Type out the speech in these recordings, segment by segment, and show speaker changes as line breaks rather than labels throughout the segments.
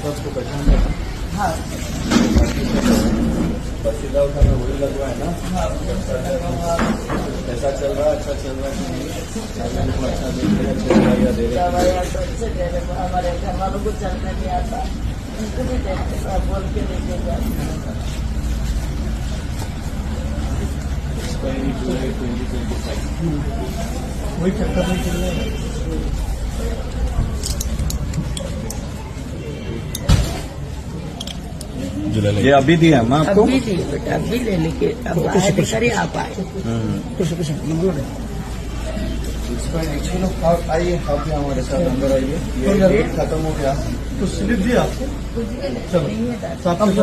सबको पहचान है।
हाँ
बस्ती दवाखाना वही लगवा है ना।
हाँ
कैसा चल रहा है? अच्छा चल रहा है कि नहीं? को अच्छा दे रहे हैं, दवाइयाँ दे रहे हैं?
दवाइयाँ तो अच्छे दे रहे हैं। हमारे घर वालों को चलने नहीं आता, उनको भी देखते हैं, बोल के लेके जाते
एक्सपायरी जुलाई 2025।
वही चक्कर में चल रहे हैं।
ये अभी दिया हम आपको?
अभी दी बेटा, अभी ले लेके अब बाहर निकल ही आप आए।
एक्चुअली आइए आप भी हमारे साथ अंदर आइए। ये डेट खत्म हो गया
तो स्लिप दिया आपको? चलो साथ में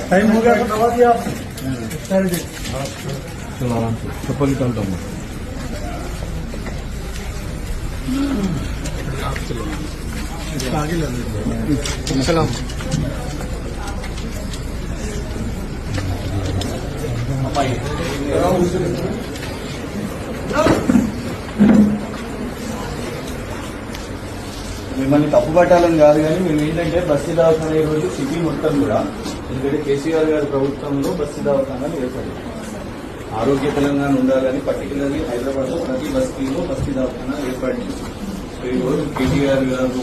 टाइम हो गया तो दवा दिया आपने?
चलो आराम से चप्पल निकालता हूँ।
आगे ले लीजिए।
सलाम। మిమ్మల్ని తప్పు పట్టాలని కాదు, కానీ మేము ఏంటంటే బస్తీ దవాఖానా ఈ రోజు సిటీ మొత్తం కూడా, ఎందుకంటే కేసీఆర్ గారి ప్రభుత్వంలో బస్తీ దవాఖానాలు ఏర్పడింది. ఆరోగ్య తెలంగాణ ఉండాలని పర్టికులర్లీ హైదరాబాద్ లో ప్రతి బస్తీలో బస్తీ దవాఖానా ఏర్పడింది. ఈ రోజు కేటీఆర్ గారు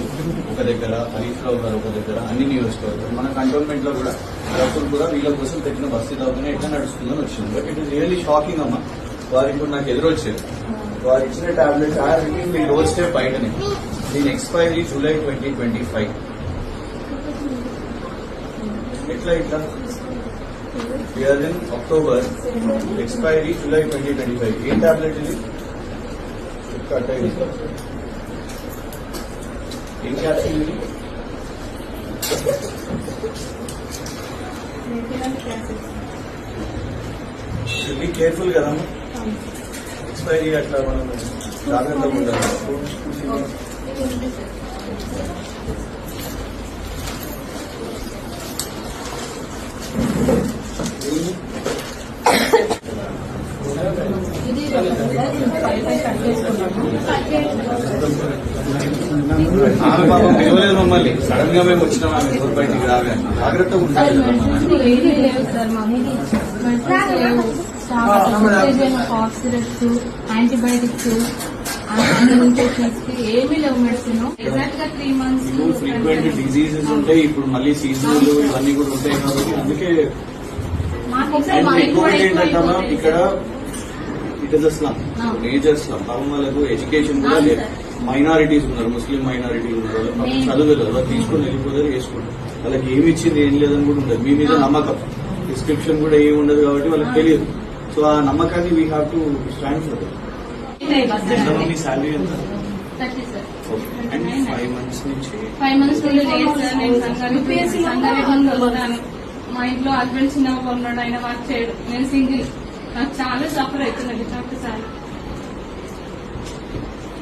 ఒక దగ్గర, హరీష్ రావు గారు ఒక దగ్గర, అన్ని నియోజకవర్గాలు మన కంటోన్మెంట్ లో కూడా డాక్టర్లు కూడా వీళ్ళ కోసం పెట్టిన బస్తీ దవాఖానా ఎట్లా నడుస్తుందని వచ్చింది. But it is really shocking అమ్మా. వారు ఇప్పుడు నాకు ఎదురొచ్చారు, వారు ఇచ్చిన టాబ్లెట్స్ మీ రోజు స్టే బయటనే. దీని ఎక్స్పైరీ జూలై 2025. ఎట్లా ఇట్లా year in October, expiry July 2025. ఏం టాబ్లెట్ ఇది? కట్ అయింది. ఏం క్యాప్సూల్ ఇది? బీ కేర్ఫుల్ కదమ్మా. ఎక్స్పైరీ అట్లా మనం జాగ్రత్తగా ఉండాలి. ఆమె పాపం పిలవలేదు మమ్మల్ని, సడన్ గా మేము వచ్చినాం. ఆమె ఎవరు బయటికి రాగా జాగ్రత్తగా ఉండాలి.
యాంటీబయాటిక్స్ ఏమీ లేవు. మెడిసిన్ ఎగ్జాక్ట్ గా 3 months.
ఫ్రీక్వెంట్ డిజీజెస్ ఉంటాయి, ఇప్పుడు మళ్ళీ సీజనల్ ఇవన్నీ కూడా ఉంటాయి కాబట్టి అందుకే ఏంటంటే ఇక్కడ it is a slum, major slum. పాపం వాళ్ళకు ఎడ్యుకేషన్ కూడా లేదు. మైనారిటీస్ ఉన్నారు, ముస్లిం మైనారిటీ ఉన్నారు, వాళ్ళకి చదువులేదు, వాళ్ళు తీసుకుని వెళ్ళిపోతారు, వేసుకుంటారు. వాళ్ళకి ఏమి ఇచ్చింది ఏం లేదని కూడా ఉండదు. మీ మీద నమ్మకం, డిస్క్రిప్షన్ కూడా ఏమి ఉండదు కాబట్టి వాళ్ళకి తెలియదు. సో ఆ నమ్మకాన్ని we have to stand for that. Me salary ఎంత?
30 sir.
అండ్ 5 months నుంచి
5 months నుండి లేదు సార్. నేను సంగారెడ్డిలో ఉన్నాను. మా ఇంట్లో హస్బెండ్ చిన్నగా ఉన్నాడు, ఆయన వర్క్ చేయడు, నేను సింగిల్. నాకు చాలా సఫర్ అవుతున్నాను డాక్టర్ సార్.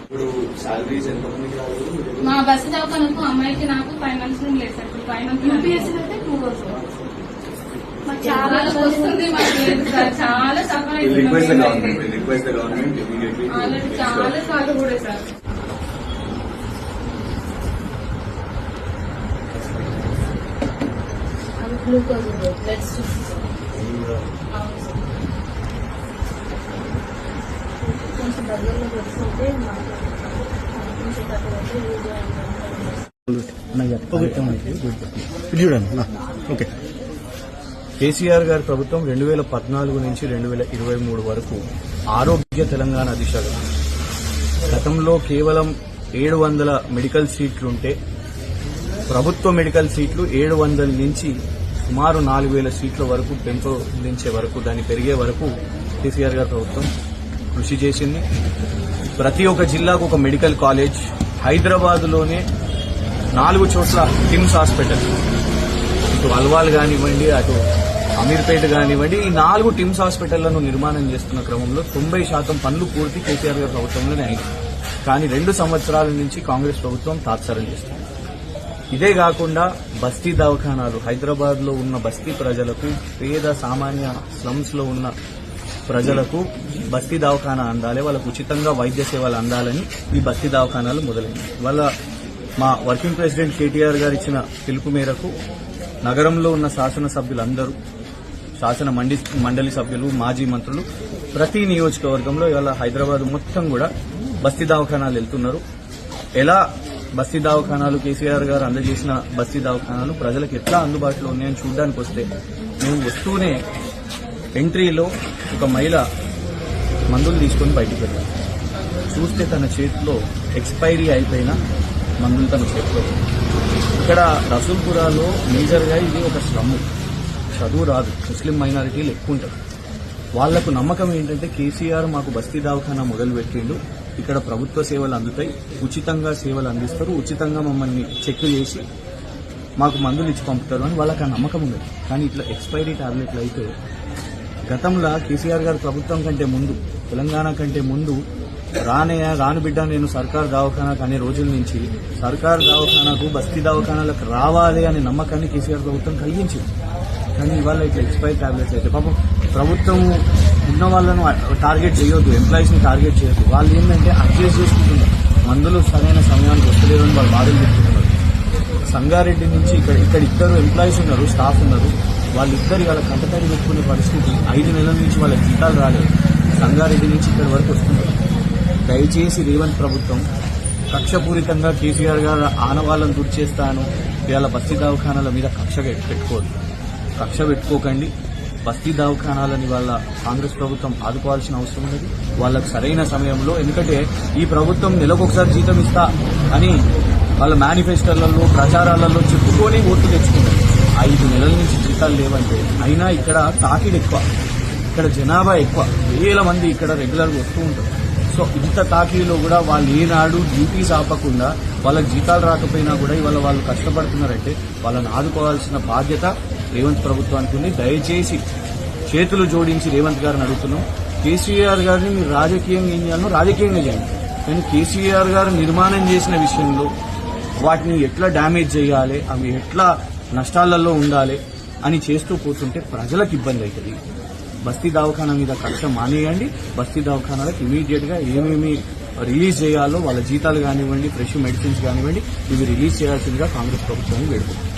ఇప్పుడు శాలరీస్ ఎంత మందికి రాలేదు?
మా బస్సు దవాఖానకు అమ్మాయికి నాకు 5 months నుండి లేదు సార్. ఇప్పుడు 5 months చాలా వస్తుంది, మాకు లేదు సార్. చాలా సఫర్ అవుతున్నాం. ఆల్రెడీ చాలా సార్లు కూడా సార్. గ్లూకోజ్ బ్లడ్ కొంచెం దగ్గరలో పెట్టుకుంటే
ఓకే.
కేసీఆర్ గారి ప్రభుత్వం 2014 నుంచి 2023 వరకు ఆరోగ్య తెలంగాణ దిశగా, గతంలో కేవలం 700 మెడికల్ సీట్లుంటే ప్రభుత్వ మెడికల్ సీట్లు 700 నుంచి సుమారు 4000 సీట్ల వరకు పెంపొందించే వరకు, దాన్ని పెరిగే వరకు కేసీఆర్ గారి ప్రభుత్వం కృషి చేసింది. ప్రతి ఒక్క జిల్లాకు ఒక మెడికల్ కాలేజ్, హైదరాబాద్లోనే 4 చోట్ల కిమ్స్ హాస్పిటల్, ఇటు అల్వాల్ కానివ్వండి, అటు అమీర్పేట కానివ్వండి, ఈ 4 టిమ్స్ హాస్పిటళ్లను నిర్మాణం చేస్తున్న క్రమంలో 90% పనులు పూర్తి కేసీఆర్ గారి ప్రభుత్వంలోనే అయింది. కానీ 2 సంవత్సరాల నుంచి కాంగ్రెస్ ప్రభుత్వం తాత్సారం చేస్తుంది. ఇదే కాకుండా బస్తీ దవాఖానాలు, హైదరాబాద్ లో ఉన్న బస్తీ ప్రజలకు, పేద సామాన్య స్లమ్స్ లో ఉన్న ప్రజలకు బస్తీ దవాఖానా అందాలి, వాళ్ళకు ఉచితంగా వైద్య సేవలు అందాలని ఈ బస్తీ దవాఖానాలు మొదలైనవి. వాళ్ళ మా వర్కింగ్ ప్రెసిడెంట్ కేటీఆర్ గారు ఇచ్చిన పిలుపు మేరకు నగరంలో ఉన్న శాసనసభ్యులందరూ, శాసన మండలి సభ్యులు, మాజీ మంత్రులు ప్రతి నియోజకవర్గంలో ఇవాళ హైదరాబాద్ మొత్తం కూడా బస్తీ దవాఖానాలు వెళ్తున్నారు. ఎలా బస్తీ దవాఖానాలు, కేసీఆర్ గారు అందజేసిన బస్తీ దవాఖానాలు ప్రజలకు ఎట్లా అందుబాటులో ఉన్నాయని చూడడానికి వస్తే మేము వస్తూనే ఎంట్రీలో ఒక మహిళ మందులు తీసుకొని బయటికి వెళ్ళాం. చూస్తే తన చేతిలో ఎక్స్పైరీ అయిపోయిన మందులు తన చేతిలో. ఇక్కడ రసూల్పురాలో మేజర్గా ఇది ఒక స్లమ్, చదువు రాదు, ముస్లిం మైనారిటీలు ఎక్కువ ఉంటారు. వాళ్లకు నమ్మకం ఏంటంటే కేసీఆర్ మాకు బస్తీ దవాఖానా మొదలుపెట్టిండు, ఇక్కడ ప్రభుత్వ సేవలు అందుతాయి, ఉచితంగా సేవలు అందిస్తారు, ఉచితంగా మమ్మల్ని చెక్ చేసి మాకు మందులు ఇచ్చి పంపుతారు అని వాళ్ళకి ఆ నమ్మకం ఉంది. కానీ ఇట్లా ఎక్స్పైరీ టాబ్లెట్లు అయితే గతంలో కేసీఆర్ గారి ప్రభుత్వం కంటే ముందు, తెలంగాణ కంటే ముందు రాను బిడ్డ నేను సర్కార్ దవాఖానాకు అనే రోజుల నుంచి సర్కార్ దవాఖానాకు బస్తీ దవాఖానాలకు రావాలి అనే నమ్మకాన్ని కేసీఆర్ ప్రభుత్వం కలిగించింది. కానీ ఇవాళ ఇట్లా ఎక్స్పైరీ టాబ్లెట్స్ అయితే పాపం ప్రభుత్వం ఉన్న వాళ్ళను టార్గెట్ చేయొద్దు, ఎంప్లాయీస్ ని టార్గెట్ చేయొద్దు. వాళ్ళు ఏంటంటే అడ్జస్ట్ చేసుకుంటున్నారు, మందులు సరైన సమయానికి వస్తలేదని వాళ్ళు బాధలు చెప్తున్నారు. సంగారెడ్డి నుంచి ఇక్కడ ఇద్దరు ఎంప్లాయీస్ ఉన్నారు, స్టాఫ్ ఉన్నారు, వాళ్ళిద్దరు వాళ్ళ కంటతడి పెట్టుకునే పరిస్థితి. 5 నెలల నుంచి వాళ్ళ జీతాలు రాలేదు. సంగారెడ్డి నుంచి ఇక్కడి వరకు వస్తున్నారు. దయచేసి రేవంత్ ప్రభుత్వం కక్షపూరితంగా కేసీఆర్ గారు ఆనవాళ్లను దుర్చేస్తాను, ఇవాళ బస్తీ దవాఖానాల మీద కక్ష పెట్టుకోకండి. బస్తీ దవాఖానాలని వాళ్ళ కాంగ్రెస్ ప్రభుత్వం ఆదుకోవాల్సిన అవసరం ఉన్నది వాళ్ళకు సరైన సమయంలో. ఎందుకంటే ఈ ప్రభుత్వం నెలకొకసారి జీతం ఇస్తా అని వాళ్ళ మేనిఫెస్టోలలో, ప్రచారాలలో చెప్పుకొని ఓట్లు తెచ్చుకున్నారు. 5 నెలల నుంచి జీతాలు లేవంటే అయినా ఇక్కడ తాకిడి ఎక్కువ, ఇక్కడ జనాభా ఎక్కువ, వేల మంది ఇక్కడ రెగ్యులర్గా వస్తూ ఉంటారు. సో ఇంత తాకిడిలో కూడా వాళ్ళు ఏనాడు డ్యూటీస్ ఆపకుండా వాళ్ళకి జీతాలు రాకపోయినా కూడా ఇవాళ వాళ్ళు కష్టపడుతున్నారంటే వాళ్ళని ఆదుకోవాల్సిన బాధ్యత రేవంత్ ప్రభుత్వానికి ఉంది. దయచేసి చేతులు జోడించి రేవంత్ గారిని అడుగుతున్నాం, కేసీఆర్ గారిని మీరు రాజకీయంగా ఏం చేయాలో రాజకీయంగా చేయండి, కానీ కేసీఆర్ గారు నిర్మాణం చేసిన విషయంలో వాటిని ఎట్లా డ్యామేజ్ చేయాలి, అవి ఎట్లా నష్టాలలో ఉండాలి అని చేస్తూ పోతుంటే ప్రజలకు ఇబ్బంది అవుతుంది. బస్తీ దవాఖానా మీద కక్ష మానేయండి. బస్తీ దవాఖానాలకు ఇమీడియట్ గా ఏమేమి రిలీజ్ చేయాలో వాళ్ళ జీతాలు కానివ్వండి, ఫ్రెష్ మెడిసిన్స్ కానివ్వండి, ఇవి రిలీజ్ చేయాల్సిందిగా కాంగ్రెస్ ప్రభుత్వాన్ని వేడుకుంటున్నాం.